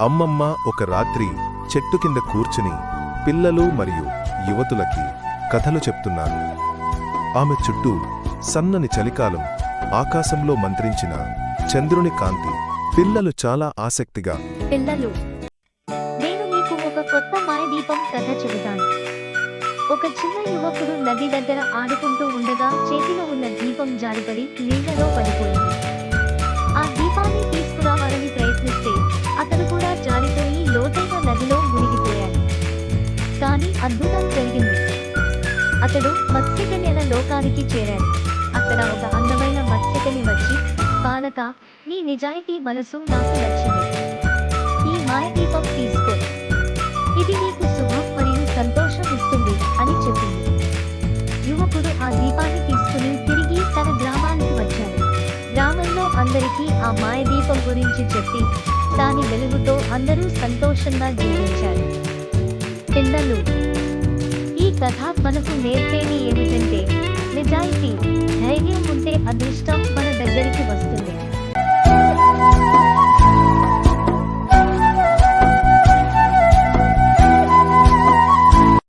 అమ్మమ్మ ఒక రాత్రి చెట్టు కింద కూర్చుని పిల్లలు మరియు యువతులకి కథలు చెప్తున్నారు. ఆమె చుట్టూ సన్నని చలికాలం, ఆకాశంలో మంత్రించిన చంద్రుని కాంతి. పిల్లలు చాలా ఆసక్తిగా, పిల్లలు, నేను మీకు ఒక కొత్త మాయదీపం కథ చెబుతాను. ఒక చిన్న యువకుడు నది దగ్గర ఆడుకుంటూ ఉండగా చేతిలో ఉన్న దీపం జారిపడి నీళ్లలో పడిపోయింది. ఆ దీపాన్ని తీసుకురావాలని ప్రయత్నిస్తే అతను కూడా జారిపోయి లోతైన నదిలో మునిగిపోయాడు. కానీ అద్భుతం జరిగింది. అతడు మత్స్యకన్యల లోకానికి చేరాడు. అక్కడ ఒక అందమైన మత్స్యకన్య వచ్చి, బాలక, నీ నిజాయితీ మనసు నాకు నచ్చింది. ఈ మాయదీపం తీసుకో, ఇది నీకు శుభం మరియు సంతోషం ఇస్తుంది అని చెప్పింది. యువకుడు ఆ దీపాన్ని తీసుకుని తిరిగి తన గ్రామానికి వచ్చాడు. గ్రామంలో అందరికీ ఆ మాయదీపం గురించి చెప్పి దాని వెలుగుతో అందరూ సంతోషంగా జీవించారు. పిల్లలు, ఈ కథ మనకు నేర్పేది ఏమిటంటే, నిజాయితీ, ధైర్యం ఉంటే అదృష్టం మన దగ్గరికి వస్తుంది.